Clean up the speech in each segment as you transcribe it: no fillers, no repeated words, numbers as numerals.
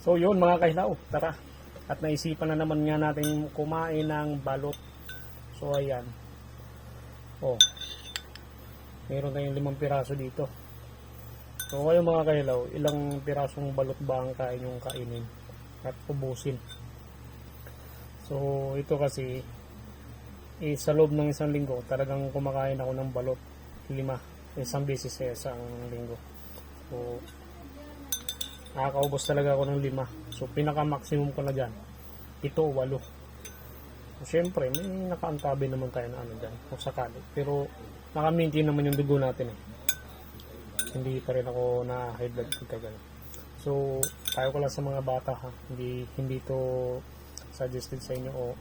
So yun mga kahilaw, tara. At naisipan na naman nga natin kumain ng balot. So ayan. Oh. Meron tayong 5 piraso dito. So ngayon mga kahilaw, ilang pirasong balot ba ang kain yung kainin at ubusin? So ito kasi sa loob ng isang linggo talagang kumakain ako ng balot 5, isang beses sa isang linggo. So nakakaubos talaga ako ng 5. So pinaka maximum ko na dyan 7 o 8. So syempre may nakaantabi naman tayo na ano dyan kung sakali, pero naka-maintain naman yung dugo natin eh. Hindi pa rin ako na high blood kagano. So tayo ko lang sa mga bata ha, hindi to suggested sa inyo o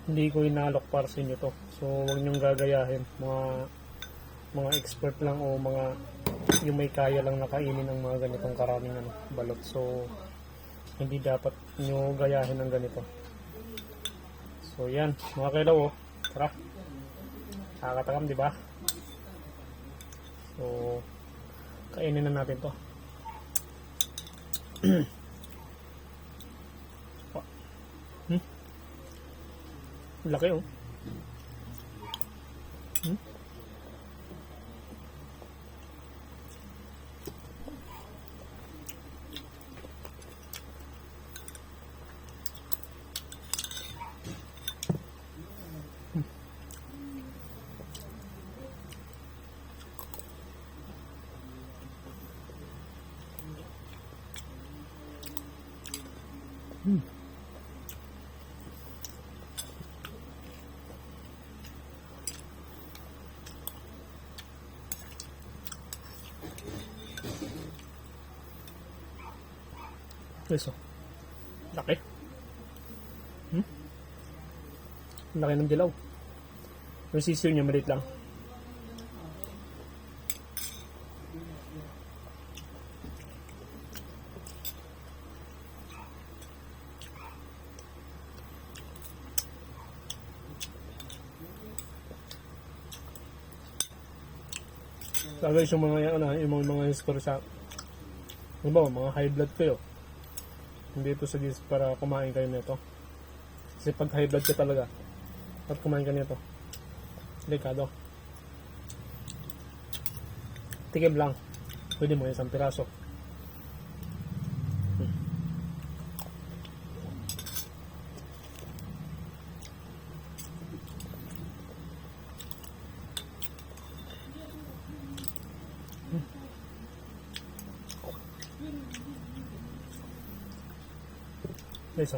hindi ko inalok para sa inyo to. So huwag nyong gagayahin, mga expert lang o mga yung may kaya lang nakainin ng mga ganitong karaming balot. So hindi dapat nyo gayahin ng ganito. So yan mga kailaw, oh. Tara, nakakatakam diba? So kainin na natin to. Laki oh. Eso. Laki. Laki ng dilaw. Yung sisiyo niya maliit lang. So guys, yung mga history sa mga high blood kayo, hindi ito suggest para kumain kayo nito. Kasi pag high blood ka talaga at kumain ka nito, delikado. Tikim lang, pwede mo 1 piraso. Eso.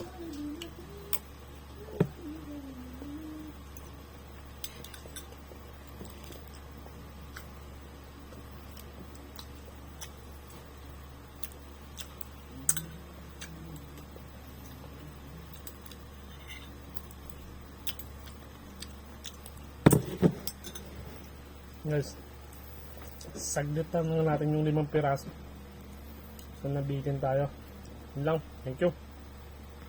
Guys, saglit lang natin yung 5 piraso. So nabitin tayo. Yun lang. Thank you.